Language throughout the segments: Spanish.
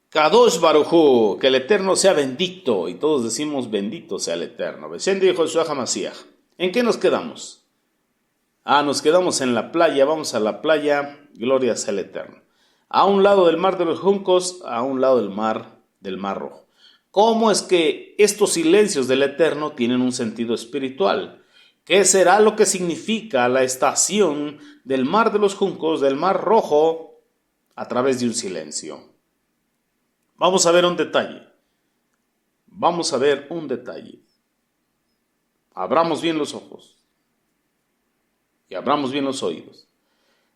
Kadosh Barujú, que el Eterno sea bendito, y todos decimos bendito sea el Eterno. Beshendi Joshua HaMashiach. ¿En qué nos quedamos? Nos quedamos en la playa, vamos a la playa, gloria sea el Eterno. A un lado del mar de los juncos, a un lado del mar Rojo. ¿Cómo es que estos silencios del Eterno tienen un sentido espiritual? ¿Qué será lo que significa la estación del mar de los juncos, del mar Rojo, a través de un silencio? Vamos a ver un detalle. Abramos bien los ojos y abramos bien los oídos.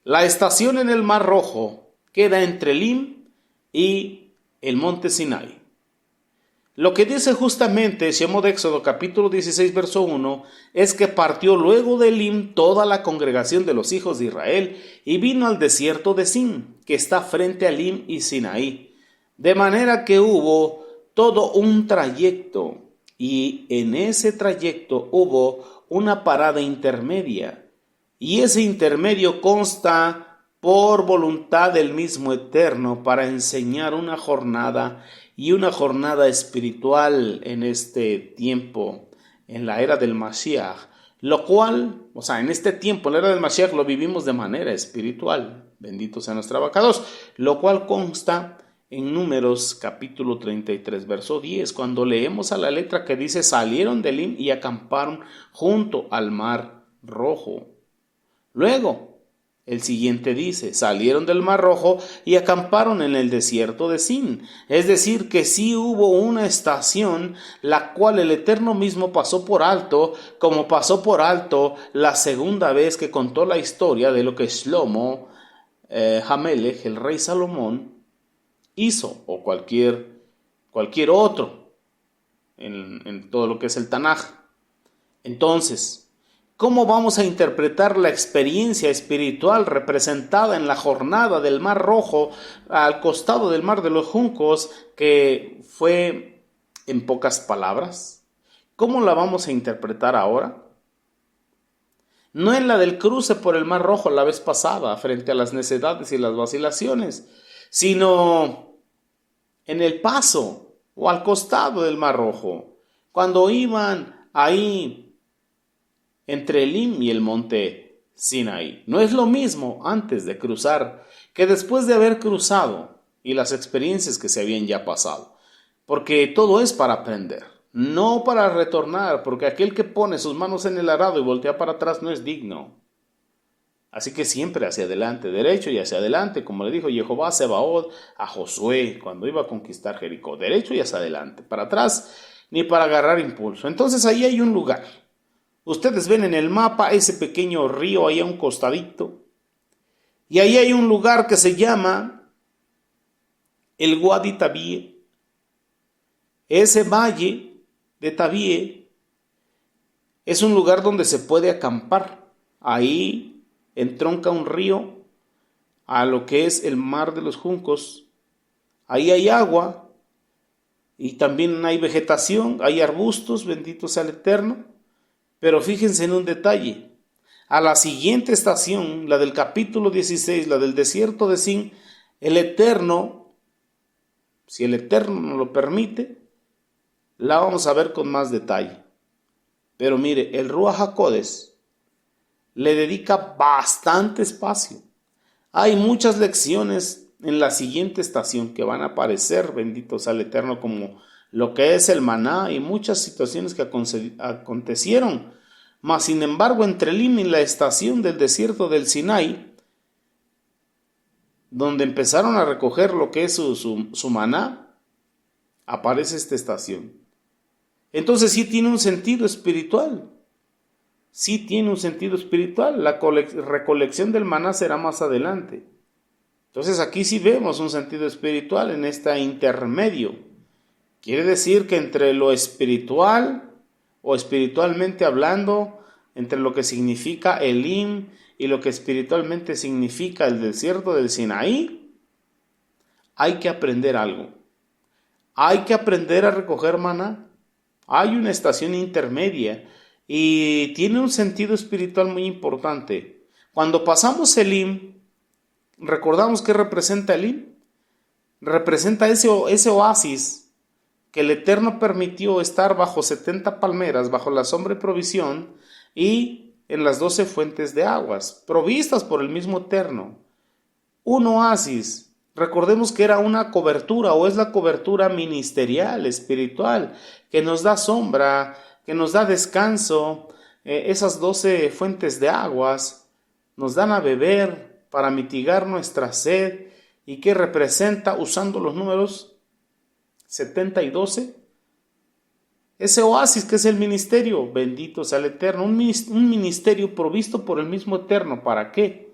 La estación en el Mar Rojo queda entre Elim y el monte Sinai. Lo que dice justamente Shemot Éxodo capítulo 16 verso 1 es que partió luego de Elim toda la congregación de los hijos de Israel y vino al desierto de Sin, que está frente a Elim y Sinaí. De manera que hubo todo un trayecto y en ese trayecto hubo una parada intermedia y ese intermedio consta por voluntad del mismo Eterno para enseñar una jornada y una jornada espiritual en este tiempo, en la era del Mashiach, lo cual, en este tiempo, en la era del Mashiach lo vivimos de manera espiritual, bendito sea nuestro abacados, lo cual consta en Números capítulo 33 verso 10, cuando leemos a la letra que dice salieron de Elim y acamparon junto al mar Rojo. Luego, el siguiente dice, salieron del Mar Rojo y acamparon en el desierto de Sin. Es decir, que sí hubo una estación la cual el Eterno mismo pasó por alto, como pasó por alto la segunda vez que contó la historia de lo que Shlomo Hamelech, el rey Salomón, hizo, o cualquier otro en todo lo que es el Tanaj. Entonces, ¿cómo vamos a interpretar la experiencia espiritual representada en la jornada del Mar Rojo al costado del Mar de los Juncos, que fue en pocas palabras? ¿Cómo la vamos a interpretar ahora? No en la del cruce por el Mar Rojo la vez pasada, frente a las necedades y las vacilaciones, sino en el paso o al costado del Mar Rojo, cuando iban ahí entre Elim y el monte Sinaí. No es lo mismo antes de cruzar que después de haber cruzado y las experiencias que se habían ya pasado, porque todo es para aprender, no para retornar, porque aquel que pone sus manos en el arado y voltea para atrás no es digno. Así que siempre hacia adelante, derecho y hacia adelante, como le dijo Jehová Sebaot a Josué cuando iba a conquistar Jericó, derecho y hacia adelante, para atrás ni para agarrar impulso. Entonces ahí hay un lugar. Ustedes ven en el mapa ese pequeño río ahí a un costadito, y ahí hay un lugar que se llama el Wadi Tabie. Ese valle de Tabie es un lugar donde se puede acampar. Ahí entronca un río a lo que es el mar de los juncos. Ahí hay agua y también hay vegetación, hay arbustos, bendito sea el Eterno. Pero fíjense en un detalle. A la siguiente estación, la del capítulo 16, la del desierto de Sin, el Eterno, si el Eterno nos lo permite, la vamos a ver con más detalle. Pero mire, el Ruach HaKodesh le dedica bastante espacio. Hay muchas lecciones en la siguiente estación que van a aparecer, bendito sea el Eterno, como lo que es el maná y muchas situaciones que acontecieron. Mas sin embargo, entre Elim y la estación del desierto del Sinai, donde empezaron a recoger lo que es su maná, aparece esta estación. Entonces sí tiene un sentido espiritual. La recolección del maná será más adelante. Entonces aquí sí vemos un sentido espiritual en este intermedio. Quiere decir que entre lo espiritual o espiritualmente hablando, entre lo que significa Elim y lo que espiritualmente significa el desierto del Sinaí, hay que aprender algo. Hay que aprender a recoger maná. Hay una estación intermedia y tiene un sentido espiritual muy importante. Cuando pasamos Elim, recordamos qué representa Elim. representa ese oasis que el Eterno permitió estar bajo 70 palmeras, bajo la sombra y provisión, y en las 12 fuentes de aguas, provistas por el mismo Eterno. Un oasis, recordemos que era una cobertura, o es la cobertura ministerial, espiritual, que nos da sombra, que nos da descanso. Esas 12 fuentes de aguas nos dan a beber para mitigar nuestra sed, y que representa, usando los números 70 y 12, ese oasis que es el ministerio. Bendito sea el Eterno, un ministerio provisto por el mismo Eterno. ¿Para qué?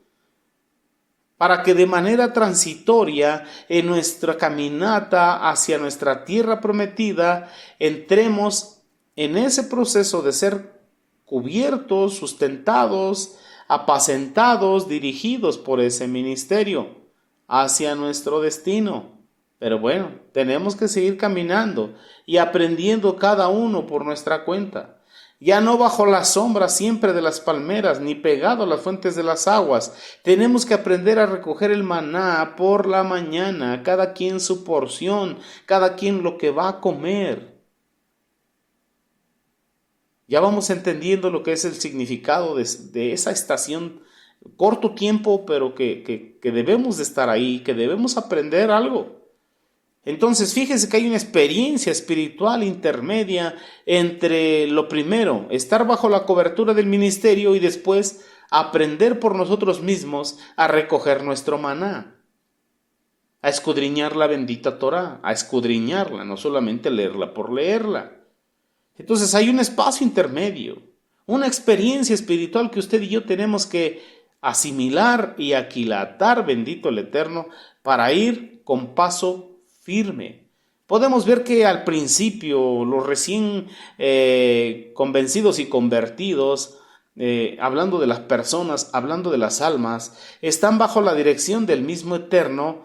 Para que de manera transitoria en nuestra caminata hacia nuestra tierra prometida entremos en ese proceso de ser cubiertos, sustentados, apacentados, dirigidos por ese ministerio hacia nuestro destino. Pero bueno, tenemos que seguir caminando y aprendiendo cada uno por nuestra cuenta. Ya no bajo la sombra siempre de las palmeras, ni pegado a las fuentes de las aguas. Tenemos que aprender a recoger el maná por la mañana, cada quien su porción, cada quien lo que va a comer. Ya vamos entendiendo lo que es el significado de esa estación, corto tiempo, pero que debemos de estar ahí, que debemos aprender algo. Entonces, fíjese que hay una experiencia espiritual intermedia entre lo primero, estar bajo la cobertura del ministerio, y después aprender por nosotros mismos a recoger nuestro maná, a escudriñar la bendita Torá, a escudriñarla, no solamente leerla por leerla. Entonces hay un espacio intermedio, una experiencia espiritual que usted y yo tenemos que asimilar y aquilatar, bendito el Eterno, para ir con paso firme. Podemos ver que al principio los recién convencidos y convertidos, hablando de las personas, hablando de las almas, están bajo la dirección del mismo Eterno,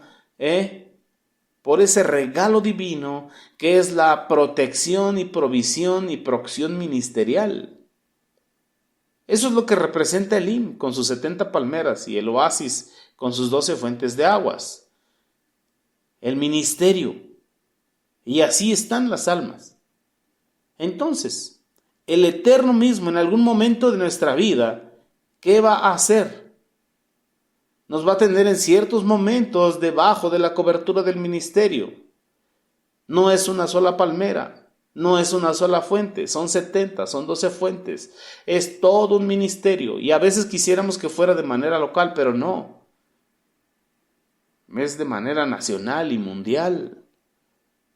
por ese regalo divino que es la protección y provisión y procción ministerial. Eso es lo que representa Elim con sus 70 palmeras y el oasis con sus 12 fuentes de aguas. El ministerio. Y así están las almas. Entonces, el Eterno mismo en algún momento de nuestra vida, ¿qué va a hacer? Nos va a tener en ciertos momentos debajo de la cobertura del ministerio. No es una sola palmera. No es una sola fuente, son 70, son 12 fuentes. Es todo un ministerio. Y a veces quisiéramos que fuera de manera local, pero no. Es de manera nacional y mundial.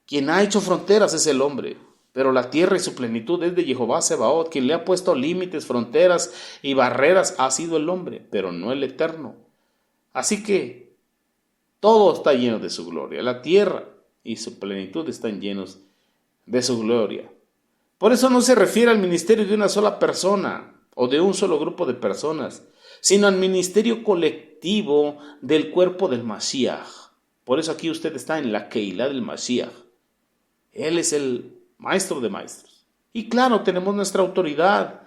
Quien ha hecho fronteras es el hombre, pero la tierra y su plenitud es de Jehová Sebaot. Quien le ha puesto límites, fronteras y barreras ha sido el hombre, pero no el Eterno. Así que todo está lleno de su gloria. La tierra y su plenitud están llenos de su gloria. Por eso no se refiere al ministerio de una sola persona o de un solo grupo de personas, sino al ministerio colectivo del cuerpo del Mashiach. Por eso aquí usted está en la Keilah del Mashiach. Él es el maestro de maestros. Y claro, tenemos nuestra autoridad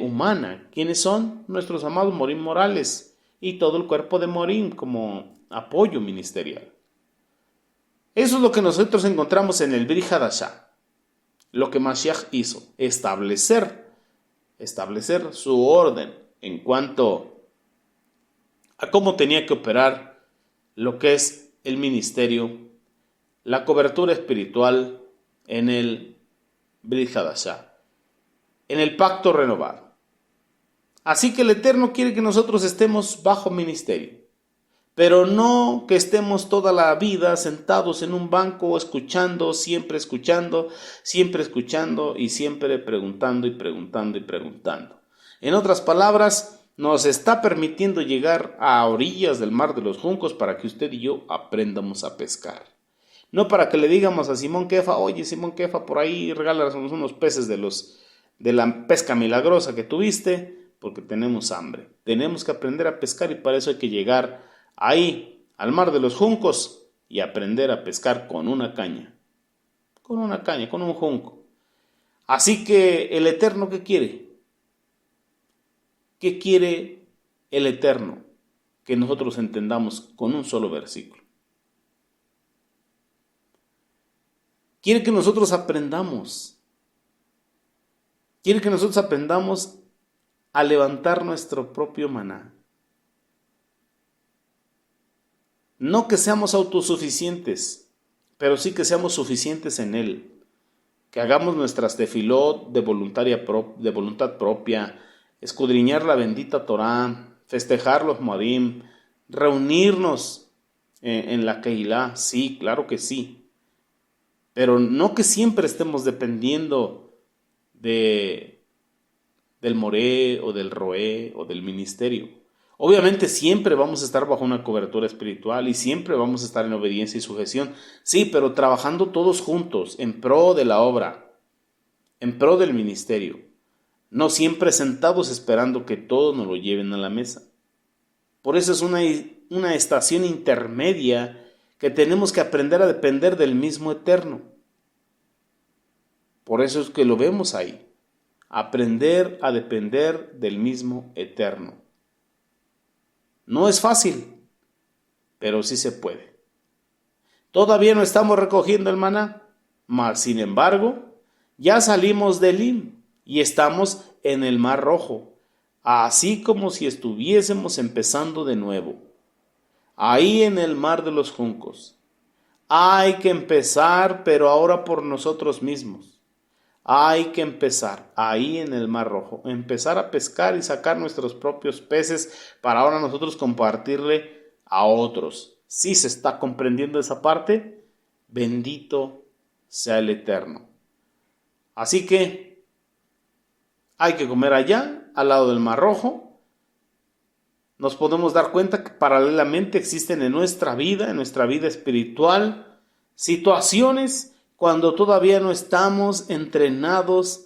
humana. ¿Quiénes son? Nuestros amados Morim Morales y todo el cuerpo de Morim como apoyo ministerial. Eso es lo que nosotros encontramos en el Brit Hadashah. Lo que Mashiach hizo, establecer su orden en cuanto a cómo tenía que operar lo que es el ministerio, la cobertura espiritual en el Brit Hadashah, en el pacto renovado. Así que el Eterno quiere que nosotros estemos bajo ministerio, pero no que estemos toda la vida sentados en un banco escuchando y siempre preguntando y preguntando y preguntando. En otras palabras, nos está permitiendo llegar a orillas del mar de los juncos para que usted y yo aprendamos a pescar. No para que le digamos a Simón Kefa, oye Simón Kefa, por ahí regálanos unos peces de la pesca milagrosa que tuviste, porque tenemos hambre. Tenemos que aprender a pescar y para eso hay que llegar ahí, al mar de los juncos, y aprender a pescar con una caña, con un junco. Así que el Eterno, ¿qué quiere? ¿Qué quiere el Eterno? Que nosotros entendamos con un solo versículo. Quiere que nosotros aprendamos. Quiere que nosotros aprendamos a levantar nuestro propio maná. No que seamos autosuficientes, pero sí que seamos suficientes en Él. Que hagamos nuestras tefilot de voluntad propia, escudriñar la bendita Torá, festejar los Moadim, reunirnos en la Keilah, sí, claro que sí. Pero no que siempre estemos dependiendo del Moré o del Roé o del ministerio. Obviamente siempre vamos a estar bajo una cobertura espiritual y siempre vamos a estar en obediencia y sujeción. Sí, pero trabajando todos juntos en pro de la obra, en pro del ministerio. No siempre sentados esperando que todos nos lo lleven a la mesa. Por eso es una estación intermedia que tenemos que aprender a depender del mismo Eterno. Por eso es que lo vemos ahí. Aprender a depender del mismo Eterno. No es fácil, pero sí se puede. Todavía no estamos recogiendo el maná, mas sin embargo, ya salimos del Elim y estamos en el Mar Rojo, así como si estuviésemos empezando de nuevo. Ahí en el Mar de los Juncos. Hay que empezar, pero ahora por nosotros mismos. Hay que empezar ahí en el Mar Rojo, empezar a pescar y sacar nuestros propios peces para ahora nosotros compartirle a otros. ¿Sí se está comprendiendo esa parte? Bendito sea el Eterno. Así que hay que comer allá, al lado del Mar Rojo. Nos podemos dar cuenta que paralelamente existen en nuestra vida espiritual, situaciones cuando todavía no estamos entrenados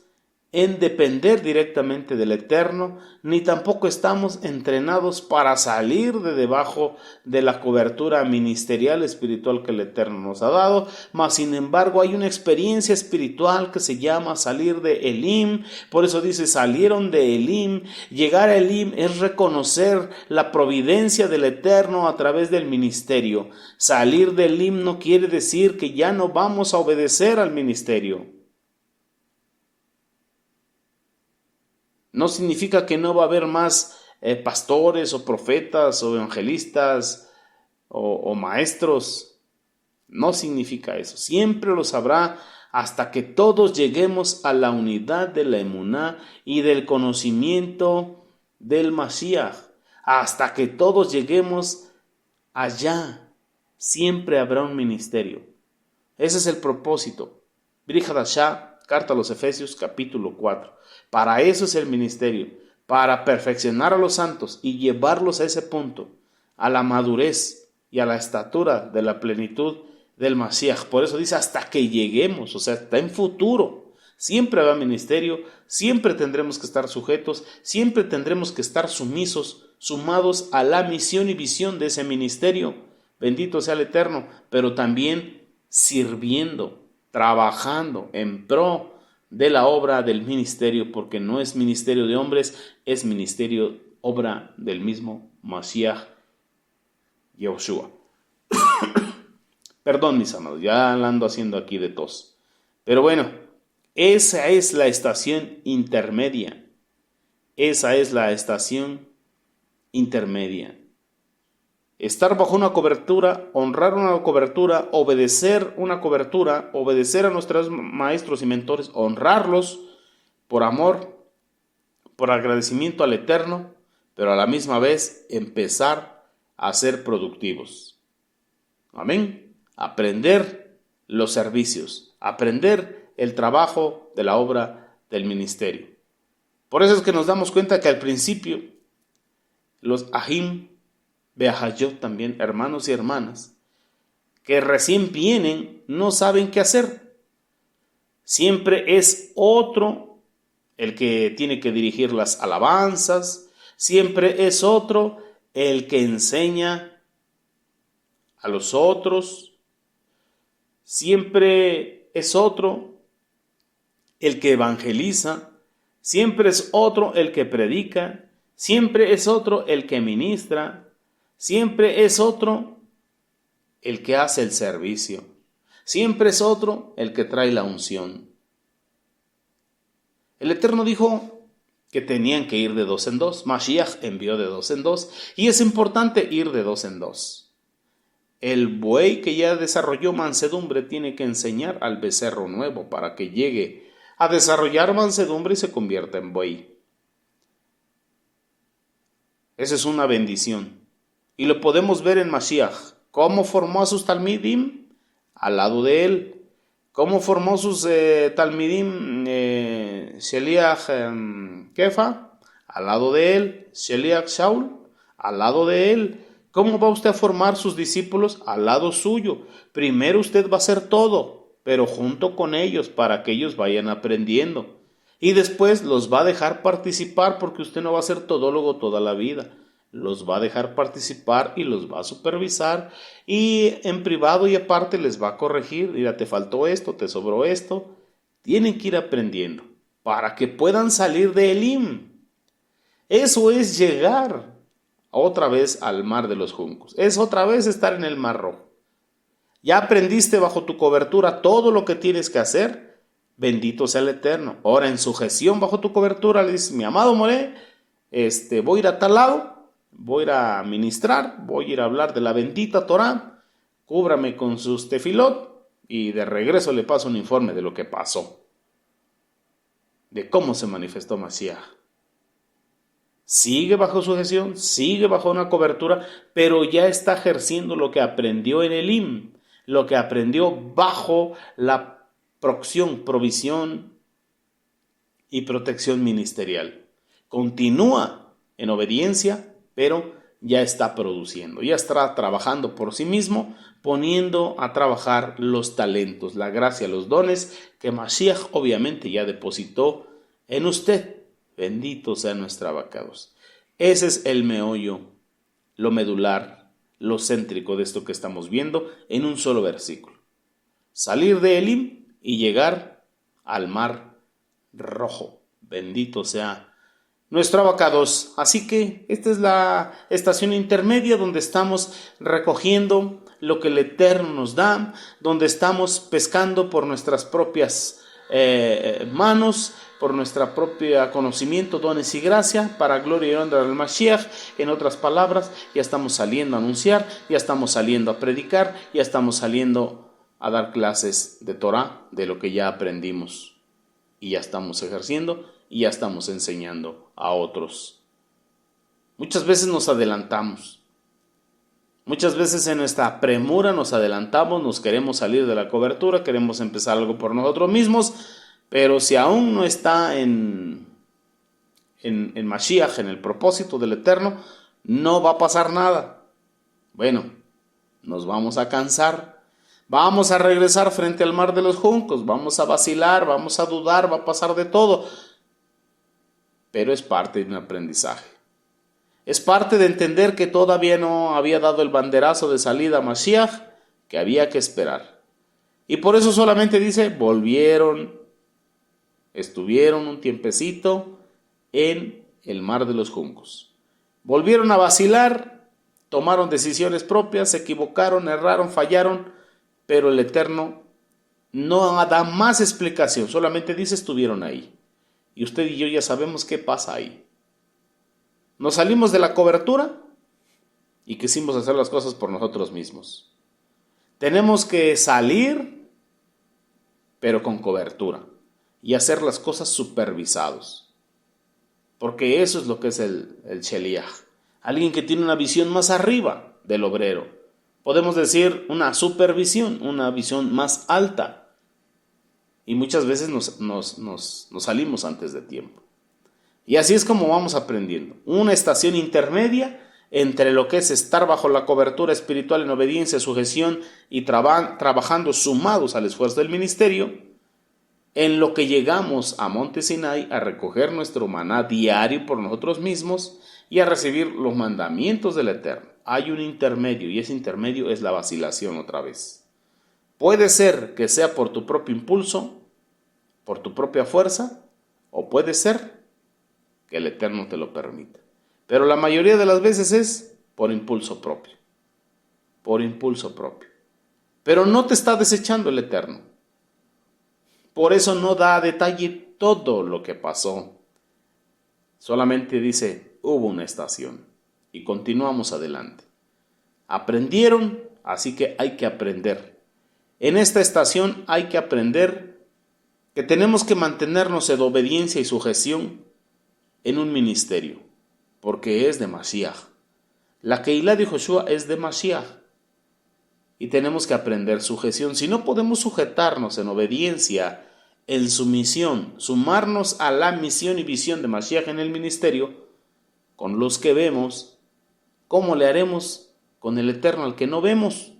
en depender directamente del Eterno, ni tampoco estamos entrenados para salir de debajo de la cobertura ministerial espiritual que el Eterno nos ha dado, mas sin embargo hay una experiencia espiritual que se llama salir de Elim. Por eso dice salieron de Elim. Llegar a Elim es reconocer la providencia del Eterno a través del ministerio. Salir de Elim no quiere decir que ya no vamos a obedecer al ministerio. No significa que no va a haber más pastores o profetas o evangelistas o maestros. No significa eso. Siempre los habrá hasta que todos lleguemos a la unidad de la emuná y del conocimiento del Mashiach. Hasta que todos lleguemos allá. Siempre habrá un ministerio. Ese es el propósito. Brit Hadashah, Carta a los Efesios, capítulo 4. Para eso es el ministerio, para perfeccionar a los santos y llevarlos a ese punto, a la madurez y a la estatura de la plenitud del Mashiach. Por eso dice hasta que lleguemos, o sea, está en futuro. Siempre habrá ministerio, siempre tendremos que estar sujetos, siempre tendremos que estar sumados a la misión y visión de ese ministerio. Bendito sea el Eterno, pero también sirviendo, trabajando en pro de la obra del ministerio, porque no es ministerio de hombres, es ministerio, obra del mismo Mashiach Yahushua. Perdón, mis amados, ya la ando haciendo aquí de tos. Pero bueno, esa es la estación intermedia. Esa es la estación intermedia. Estar bajo una cobertura, honrar una cobertura, obedecer una cobertura, obedecer a nuestros maestros y mentores, honrarlos por amor, por agradecimiento al Eterno, pero a la misma vez empezar a ser productivos. Amén. Aprender los servicios, aprender el trabajo de la obra del ministerio. Por eso es que nos damos cuenta que al principio los Ahim, Beahayot también, hermanos y hermanas, que recién vienen, no saben qué hacer. Siempre es otro el que tiene que dirigir las alabanzas, siempre es otro el que enseña a los otros, siempre es otro el que evangeliza, siempre es otro el que predica, siempre es otro el que ministra, siempre es otro el que hace el servicio. Siempre es otro el que trae la unción. El Eterno dijo que tenían que ir de dos en dos. Mashiach envió de dos en dos. Y es importante ir de dos en dos. El buey que ya desarrolló mansedumbre tiene que enseñar al becerro nuevo para que llegue a desarrollar mansedumbre y se convierta en buey. Esa es una bendición. Y lo podemos ver en Mashiach. ¿Cómo formó a sus talmidim? Al lado de él. ¿Cómo formó sus talmidim? Sheliach Kefa, al lado de él. Sheliach Shaul, al lado de él. ¿Cómo va usted a formar sus discípulos? Al lado suyo. Primero usted va a hacer todo, pero junto con ellos, para que ellos vayan aprendiendo. Y después los va a dejar participar, porque usted no va a ser todólogo toda la vida. Los va a dejar participar y los va a supervisar, y en privado y aparte les va a corregir. Mira, te faltó esto, te sobró esto. Tienen que ir aprendiendo para que puedan salir de Elim. Eso es llegar otra vez al mar de los juncos. Es otra vez estar en el mar rojo. Ya aprendiste bajo tu cobertura todo lo que tienes que hacer. Bendito sea el Eterno. Ahora en sujeción bajo tu cobertura le dices: mi amado Moré, voy a ir a tal lado. Voy a ir a ministrar, voy a ir a hablar de la bendita Torah, cúbrame con sus tefilot y de regreso le paso un informe de lo que pasó, de cómo se manifestó Mashiach. Sigue bajo sujeción, sigue bajo una cobertura, pero ya está ejerciendo lo que aprendió en Elim, lo que aprendió bajo la provisión y protección ministerial. Continúa en obediencia, pero ya está produciendo, ya está trabajando por sí mismo, poniendo a trabajar los talentos, la gracia, los dones que Mashiach obviamente ya depositó en usted. Bendito sea nuestro abacados. Ese es el meollo, lo medular, lo céntrico de esto que estamos viendo en un solo versículo. Salir de Elim y llegar al mar rojo. Bendito sea nuestro abacados. Así que esta es la estación intermedia donde estamos recogiendo lo que el Eterno nos da, donde estamos pescando por nuestras propias manos, por nuestra propia conocimiento, dones y gracia, para gloria y honra del Mashiach. En otras palabras, ya estamos saliendo a anunciar, ya estamos saliendo a predicar, ya estamos saliendo a dar clases de Torah, de lo que ya aprendimos, y ya estamos ejerciendo y ya estamos enseñando a otros. Muchas veces nos adelantamos. Muchas veces en nuestra premura nos adelantamos, nos queremos salir de la cobertura, queremos empezar algo por nosotros mismos, pero si aún no está en Mashiach, en el propósito del Eterno, no va a pasar nada. Bueno, nos vamos a cansar, vamos a regresar frente al mar de los juncos, vamos a vacilar, vamos a dudar, va a pasar de todo. Pero es parte de un aprendizaje. Es parte de entender que todavía no había dado el banderazo de salida a Mashiach, que había que esperar. Y por eso solamente dice: volvieron, estuvieron un tiempecito en el mar de los juncos. Volvieron a vacilar, tomaron decisiones propias, se equivocaron, erraron, fallaron, pero el Eterno no da más explicación, solamente dice: estuvieron ahí. Y usted y yo ya sabemos qué pasa ahí. Nos salimos de la cobertura y quisimos hacer las cosas por nosotros mismos. Tenemos que salir, pero con cobertura, y hacer las cosas supervisados. Porque eso es lo que es el Sheliach. Alguien que tiene una visión más arriba del obrero. Podemos decir una supervisión, una visión más alta. Y muchas veces nos salimos antes de tiempo. Y así es como vamos aprendiendo. Una estación intermedia entre lo que es estar bajo la cobertura espiritual en obediencia, sujeción y trabajando sumados al esfuerzo del ministerio, en lo que llegamos a Monte Sinai a recoger nuestro maná diario por nosotros mismos y a recibir los mandamientos del Eterno. Hay un intermedio, y ese intermedio es la vacilación otra vez. Puede ser que sea por tu propio impulso, por tu propia fuerza, o puede ser que el Eterno te lo permita. Pero la mayoría de las veces es por impulso propio. Por impulso propio. Pero no te está desechando el Eterno. Por eso no da a detalle todo lo que pasó. Solamente dice, hubo una estación. Y continuamos adelante. Aprendieron, así que hay que aprender. En esta estación hay que aprender que tenemos que mantenernos en obediencia y sujeción en un ministerio, porque es de Mashiach. La Keilah de Joshua es de Mashiach y tenemos que aprender sujeción. Si no podemos sujetarnos en obediencia, en sumisión, sumarnos a la misión y visión de Mashiach en el ministerio, con los que vemos, ¿cómo le haremos con el Eterno al que no vemos?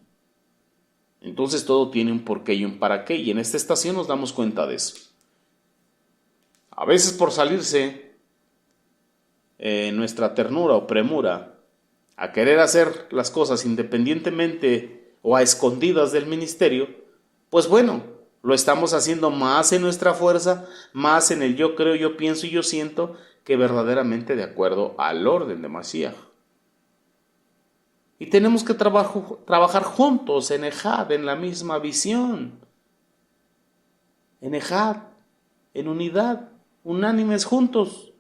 Entonces todo tiene un porqué y un para qué, y en esta estación nos damos cuenta de eso. A veces por salirse nuestra ternura o premura a querer hacer las cosas independientemente o a escondidas del ministerio, pues bueno, lo estamos haciendo más en nuestra fuerza, más en el yo creo, yo pienso y yo siento, que verdaderamente de acuerdo al orden de Mashiach. Y tenemos que trabajar juntos en Ejad, en la misma visión. En Ejad, en unidad, unánimes juntos.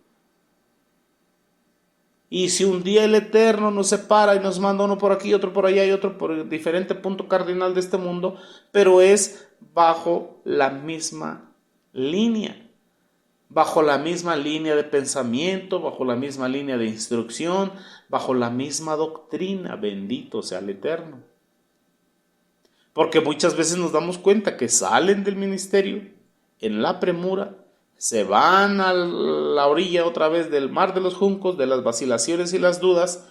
Y si un día el Eterno nos separa y nos manda uno por aquí, otro por allá y otro por el diferente punto cardinal de este mundo, pero es bajo la misma línea. Bajo la misma línea de pensamiento, bajo la misma línea de instrucción, bajo la misma doctrina, bendito sea el Eterno. Porque muchas veces nos damos cuenta que salen del ministerio en la premura, se van a la orilla otra vez del mar de los juncos, de las vacilaciones y las dudas,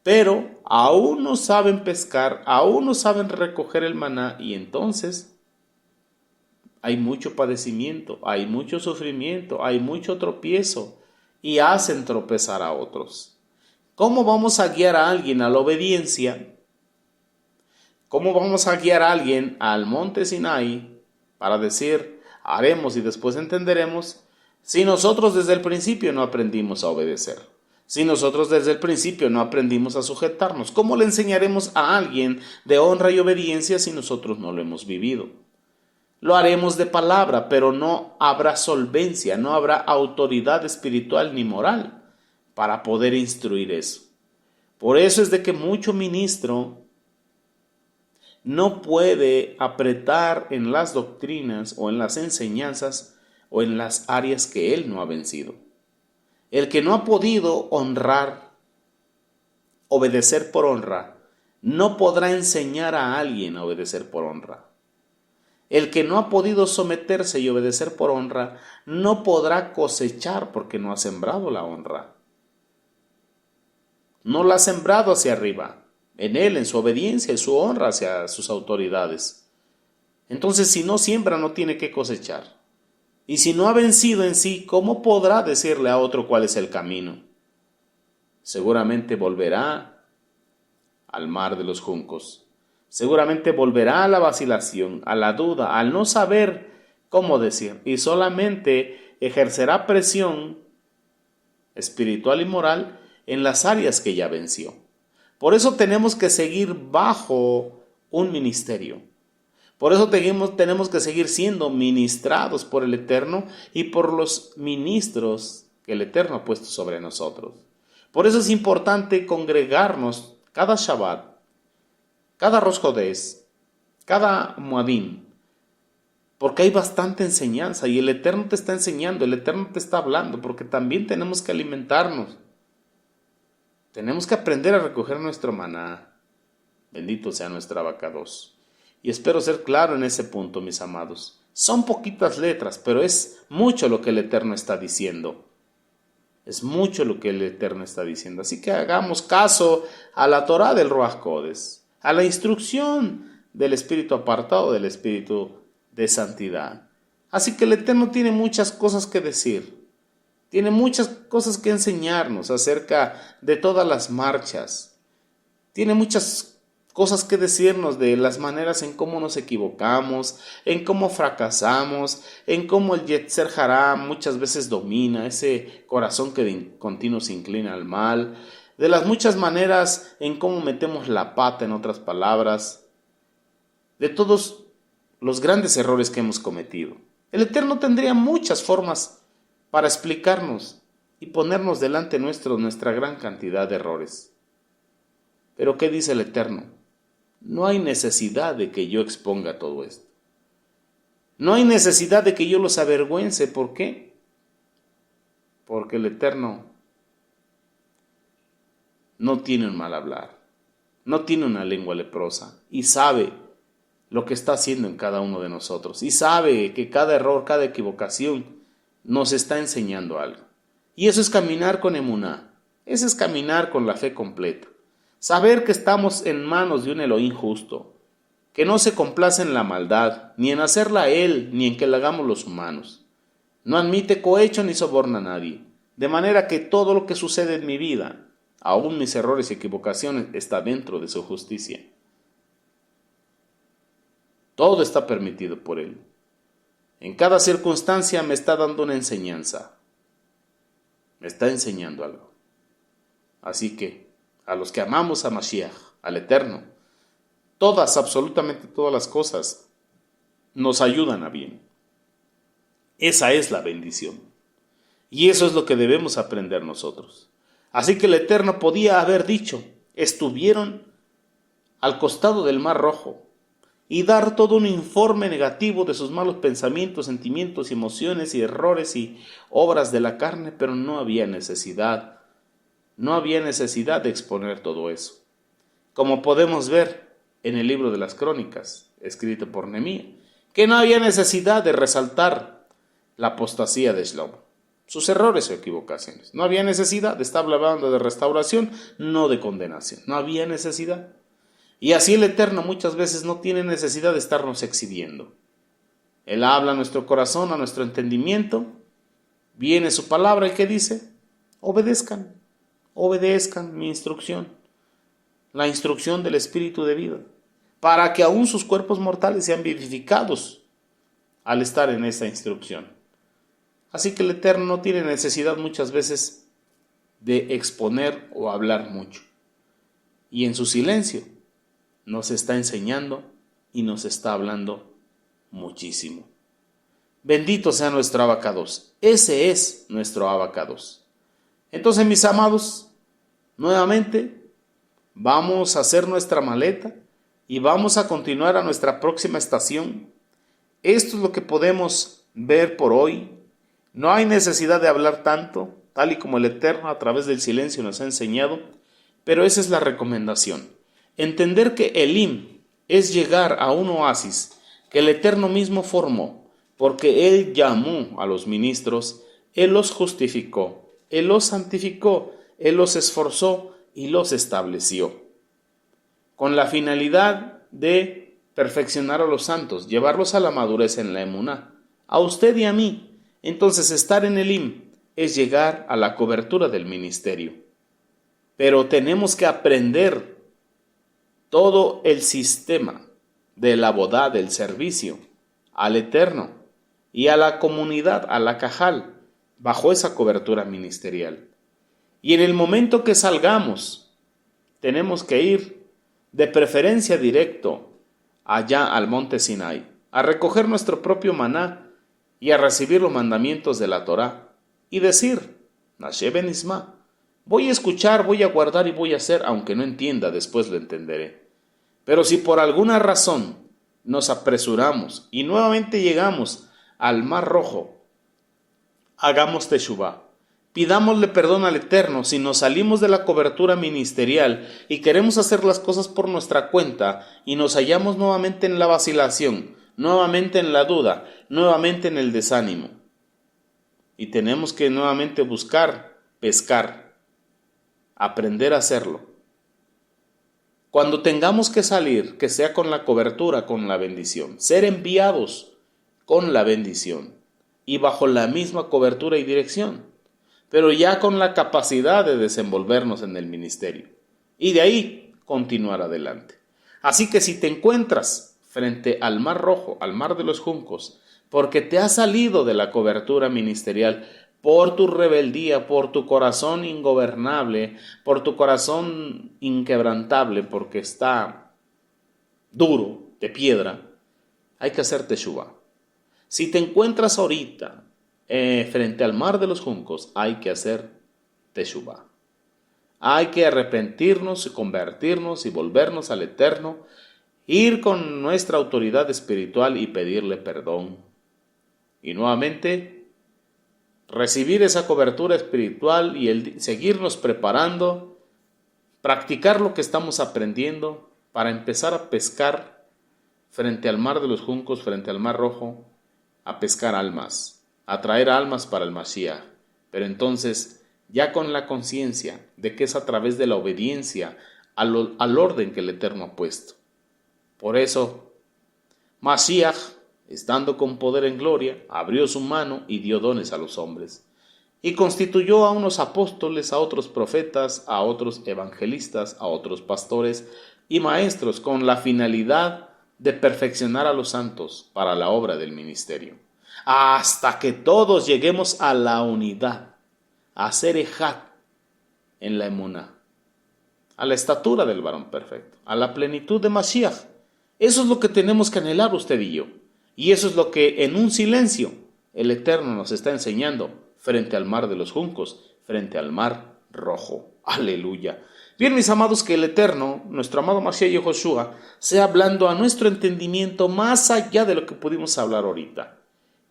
pero aún no saben pescar, aún no saben recoger el maná, y entonces hay mucho padecimiento, hay mucho sufrimiento, hay mucho tropiezo y hacen tropezar a otros. ¿Cómo vamos a guiar a alguien a la obediencia? ¿Cómo vamos a guiar a alguien al monte Sinai para decir, haremos y después entenderemos, si nosotros desde el principio no aprendimos a obedecer? Si nosotros desde el principio no aprendimos a sujetarnos, ¿cómo le enseñaremos a alguien de honra y obediencia si nosotros no lo hemos vivido? Lo haremos de palabra, pero no habrá solvencia, no habrá autoridad espiritual ni moral para poder instruir eso. Por eso es de que mucho ministro no puede apretar en las doctrinas o en las enseñanzas o en las áreas que él no ha vencido. El que no ha podido honrar, obedecer por honra, no podrá enseñar a alguien a obedecer por honra. El que no ha podido someterse y obedecer por honra, no podrá cosechar porque no ha sembrado la honra. No la ha sembrado hacia arriba, en él, en su obediencia, en su honra hacia sus autoridades. Entonces, si no siembra, no tiene que cosechar. Y si no ha vencido en sí, ¿cómo podrá decirle a otro cuál es el camino? Seguramente volverá al mar de los juncos. Seguramente volverá a la vacilación, a la duda, al no saber cómo decir, y solamente ejercerá presión espiritual y moral en las áreas que ya venció. Por eso tenemos que seguir bajo un ministerio. Por eso tenemos que seguir siendo ministrados por el Eterno y por los ministros que el Eterno ha puesto sobre nosotros. Por eso es importante congregarnos cada Shabbat, cada Rosh Hodés, cada Moadim, porque hay bastante enseñanza y el Eterno te está enseñando, el Eterno te está hablando, porque también tenemos que alimentarnos. Tenemos que aprender a recoger nuestro maná. Bendito sea nuestra abacados. Y espero ser claro en ese punto, mis amados. Son poquitas letras, pero es mucho lo que el Eterno está diciendo. Es mucho lo que el Eterno está diciendo. Así que hagamos caso a la Torá del Ruach Kodesh, a la instrucción del Espíritu apartado, del Espíritu de santidad. Así que el Eterno tiene muchas cosas que decir. Tiene muchas cosas que enseñarnos acerca de todas las marchas. Tiene muchas cosas que decirnos de las maneras en cómo nos equivocamos, en cómo fracasamos, en cómo el Yetzer Hará muchas veces domina, ese corazón que de continuo se inclina al mal, de las muchas maneras en cómo metemos la pata, en otras palabras, de todos los grandes errores que hemos cometido. El Eterno tendría muchas formas para explicarnos y ponernos delante nuestro nuestra gran cantidad de errores. Pero ¿qué dice el Eterno? No hay necesidad de que yo exponga todo esto. No hay necesidad de que yo los avergüence. ¿Por qué? Porque el Eterno no tiene un mal hablar, no tiene una lengua leprosa y sabe lo que está haciendo en cada uno de nosotros y sabe que cada error, cada equivocación nos está enseñando algo. Y eso es caminar con emuná, eso es caminar con la fe completa. Saber que estamos en manos de un Elohim justo, que no se complace en la maldad, ni en hacerla a Él, ni en que la hagamos los humanos. No admite cohecho ni soborna a nadie, de manera que todo lo que sucede en mi vida, aún mis errores y equivocaciones, está dentro de su justicia. Todo está permitido por Él. En cada circunstancia me está dando una enseñanza. Me está enseñando algo. Así que, a los que amamos a Mashiach, al Eterno, todas, absolutamente todas las cosas, nos ayudan a bien. Esa es la bendición. Y eso es lo que debemos aprender nosotros. Así que el Eterno podía haber dicho, estuvieron al costado del Mar Rojo, y dar todo un informe negativo de sus malos pensamientos, sentimientos, emociones y errores y obras de la carne, pero no había necesidad de exponer todo eso. Como podemos ver en el libro de las Crónicas, escrito por Nehemías, que no había necesidad de resaltar la apostasía de Shlomo, sus errores o equivocaciones. No había necesidad, estaba hablando de restauración, no de condenación. No había necesidad. Y así el Eterno muchas veces no tiene necesidad de estarnos exhibiendo. Él habla a nuestro corazón, a nuestro entendimiento. Viene su palabra y ¿qué dice? Obedezcan mi instrucción, la instrucción del Espíritu de vida, para que aún sus cuerpos mortales sean vivificados al estar en esa instrucción. Así que el Eterno no tiene necesidad muchas veces de exponer o hablar mucho. Y en su silencio nos está enseñando y nos está hablando muchísimo. Bendito sea nuestro Abacados. Ese es nuestro Abacados. Entonces, mis amados, nuevamente vamos a hacer nuestra maleta y vamos a continuar a nuestra próxima estación. Esto es lo que podemos ver por hoy. No hay necesidad de hablar tanto, tal y como el Eterno a través del silencio nos ha enseñado, pero esa es la recomendación. Entender que Elim es llegar a un oasis que el Eterno mismo formó, porque Él llamó a los ministros, Él los justificó, Él los santificó, Él los esforzó y los estableció, con la finalidad de perfeccionar a los santos, llevarlos a la madurez en la emuná, a usted y a mí. Entonces estar en Elim es llegar a la cobertura del ministerio. Pero tenemos que aprender todo el sistema de la bodá, del servicio al Eterno y a la comunidad, a la Cajal, bajo esa cobertura ministerial. Y en el momento que salgamos, tenemos que ir de preferencia directo allá al monte Sinai, a recoger nuestro propio maná y a recibir los mandamientos de la Torá y decir, Nashe ben Isma, voy a escuchar, voy a guardar y voy a hacer, aunque no entienda, después lo entenderé. Pero si por alguna razón nos apresuramos y nuevamente llegamos al Mar Rojo, hagamos teshuvá. Pidámosle perdón al Eterno si nos salimos de la cobertura ministerial y queremos hacer las cosas por nuestra cuenta y nos hallamos nuevamente en la vacilación, nuevamente en la duda, nuevamente en el desánimo. Y tenemos que nuevamente buscar, pescar, aprender a hacerlo. Cuando tengamos que salir, que sea con la cobertura, con la bendición, ser enviados con la bendición y bajo la misma cobertura y dirección, pero ya con la capacidad de desenvolvernos en el ministerio y de ahí continuar adelante. Así que si te encuentras frente al Mar Rojo, al Mar de los Juncos, porque te has salido de la cobertura ministerial por tu rebeldía, por tu corazón ingobernable, por tu corazón inquebrantable, porque está duro, de piedra, hay que hacer teshuvá. Si te encuentras ahorita frente al mar de los juncos, hay que hacer teshuvá. Hay que arrepentirnos y convertirnos y volvernos al Eterno, ir con nuestra autoridad espiritual y pedirle perdón. Y nuevamente, recibir esa cobertura espiritual y el seguirnos preparando, practicar lo que estamos aprendiendo para empezar a pescar frente al mar de los juncos, frente al mar rojo, a pescar almas, a traer almas para el Mashiach. Pero entonces, ya con la conciencia de que es a través de la obediencia al orden que el Eterno ha puesto. Por eso, Mashiach, estando con poder en gloria, abrió su mano y dio dones a los hombres. Y constituyó a unos apóstoles, a otros profetas, a otros evangelistas, a otros pastores y maestros, con la finalidad de perfeccionar a los santos para la obra del ministerio, hasta que todos lleguemos a la unidad, a ser ejad en la emuná, a la estatura del varón perfecto, a la plenitud de Mashiach. Eso es lo que tenemos que anhelar usted y yo. Y eso es lo que en un silencio el Eterno nos está enseñando frente al mar de los juncos, frente al mar rojo. Aleluya. Bien, mis amados, que el Eterno, nuestro amado Mashiach Yehoshua, sea hablando a nuestro entendimiento más allá de lo que pudimos hablar ahorita.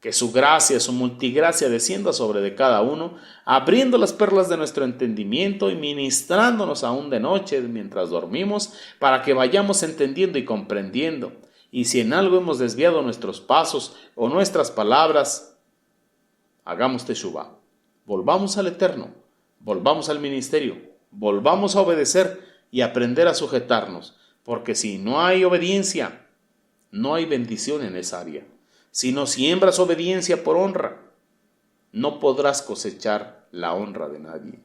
Que su gracia, su multigracia descienda sobre de cada uno, abriendo las perlas de nuestro entendimiento y ministrándonos aún de noche mientras dormimos, para que vayamos entendiendo y comprendiendo. Y si en algo hemos desviado nuestros pasos o nuestras palabras, hagamos teshuvá. Volvamos al Eterno, volvamos al ministerio, volvamos a obedecer y aprender a sujetarnos, porque si no hay obediencia, no hay bendición en esa área. Si no siembras obediencia por honra, no podrás cosechar la honra de nadie.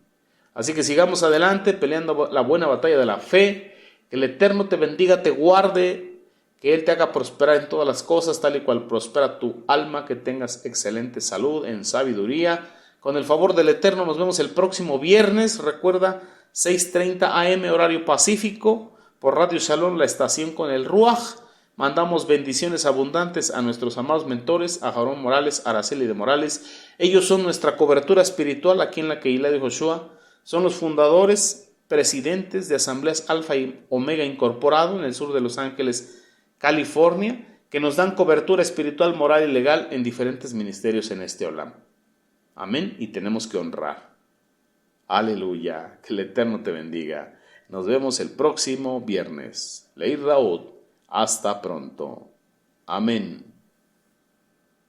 Así que sigamos adelante peleando la buena batalla de la fe. Que el Eterno te bendiga, te guarde, que Él te haga prosperar en todas las cosas, tal y cual prospera tu alma, que tengas excelente salud en sabiduría. Con el favor del Eterno nos vemos el próximo viernes. Recuerda, 6:30 AM horario pacífico, por Radio Shalom, la estación con el Ruach. Mandamos bendiciones abundantes a nuestros amados mentores, a Jarón Morales, Araceli de Morales. Ellos son nuestra cobertura espiritual aquí en la Keilah de Joshua. Son los fundadores, presidentes de Asambleas Alfa y Omega Incorporado en el sur de Los Ángeles, California, que nos dan cobertura espiritual, moral y legal en diferentes ministerios en este Olam. Amén, y tenemos que honrar. Aleluya, que el Eterno te bendiga. Nos vemos el próximo viernes. Leir Raúd. Hasta pronto. Amén.